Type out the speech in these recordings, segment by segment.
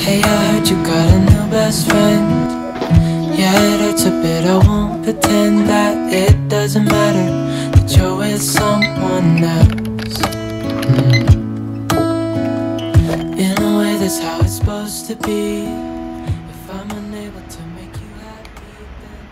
Hey, I heard you got a new best friend. Yeah, it hurts a bit, I won't pretend that it doesn't matter that you're with someone else. In a way, that's how it's supposed to be. If I'm unable to make you happy, then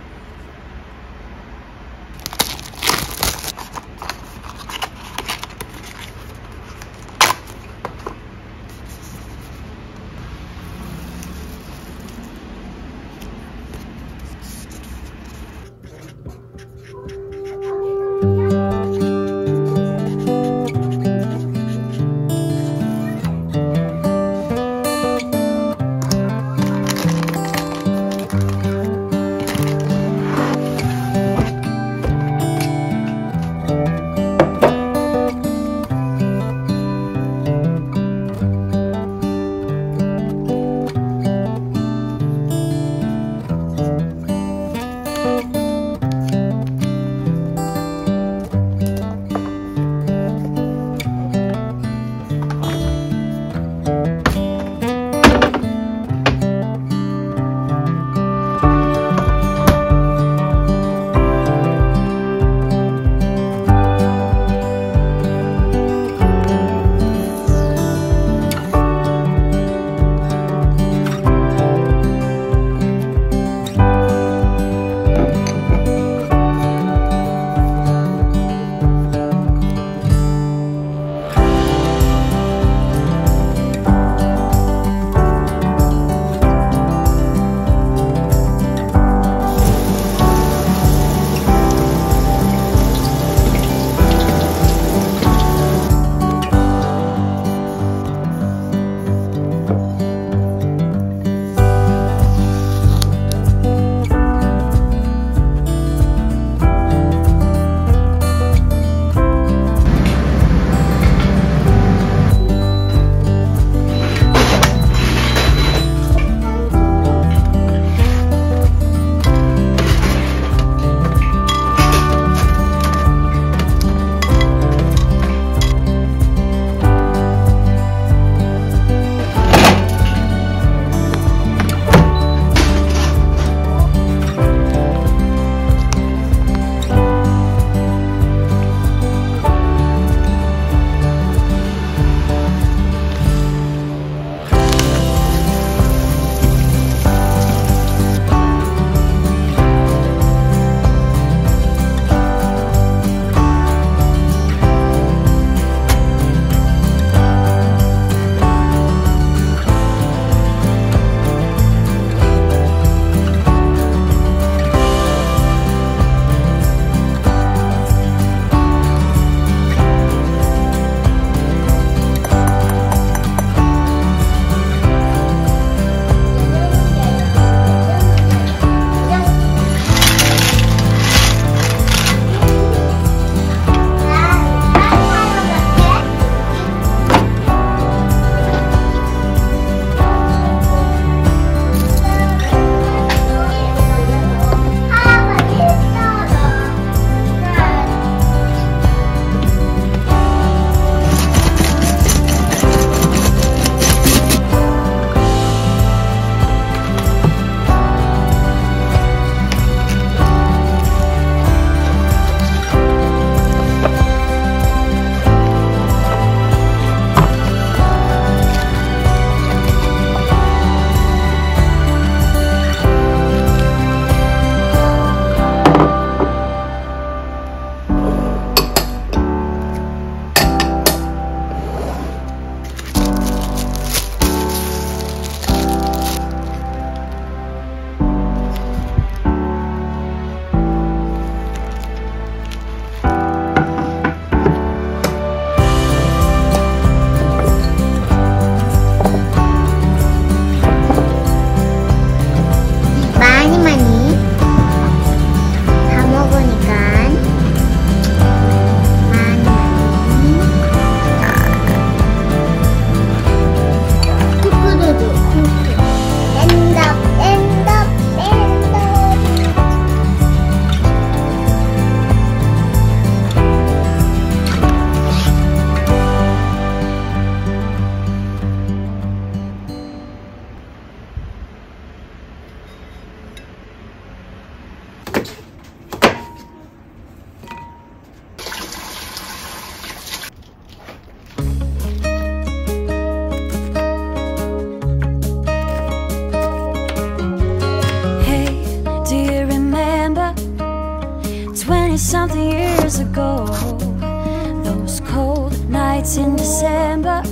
nights in December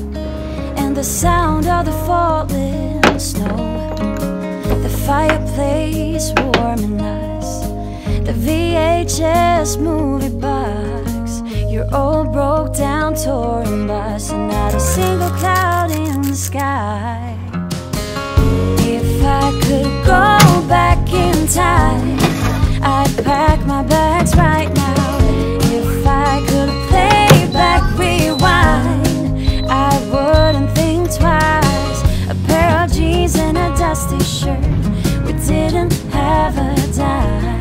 and the sound of the falling snow, the fireplace warming us, the VHS movie box, your old broke down touring bus, and not a single cloud in the sky. If I could go back in time, I'd pack my bags right now. If I could play back, rewind, I wouldn't think twice. A pair of jeans and a dusty shirt, we didn't have a dime.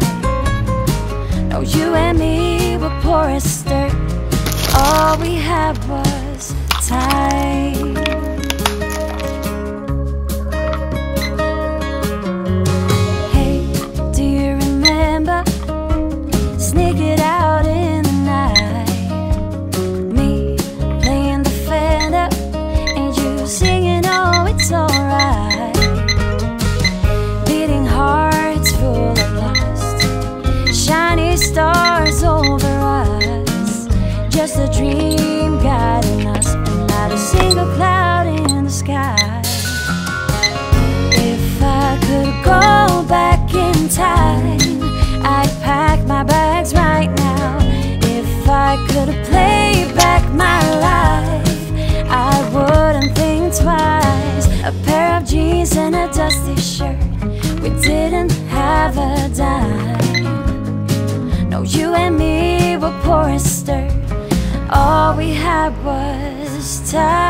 No, you and me were poor as dirt, all we had was time. Sneaking out in the night, me playing the Fender and you singing, oh, it's alright. Beating hearts full of lust, shiny stars over us, just a dream guiding us, and not a single cloud in the sky. If I could go back in time, I'd pack my bags right now. If I could play back my life, I wouldn't think twice. A pair of jeans and a dusty shirt, we didn't have a dime. No, you and me were poor as dirt, all we had was time.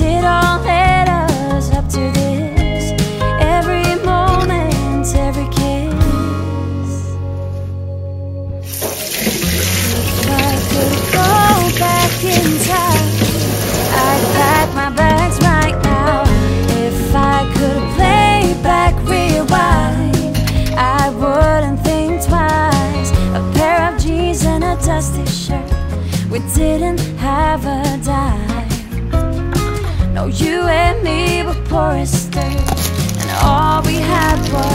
It all led us up to this, every moment, every kiss. If I could go back in time, I'd pack my bags right now. If I could play back, rewind, I wouldn't think twice. A pair of jeans and a dusty shirt, we didn't have a dime. No, you and me were poor as dirt, and all we had was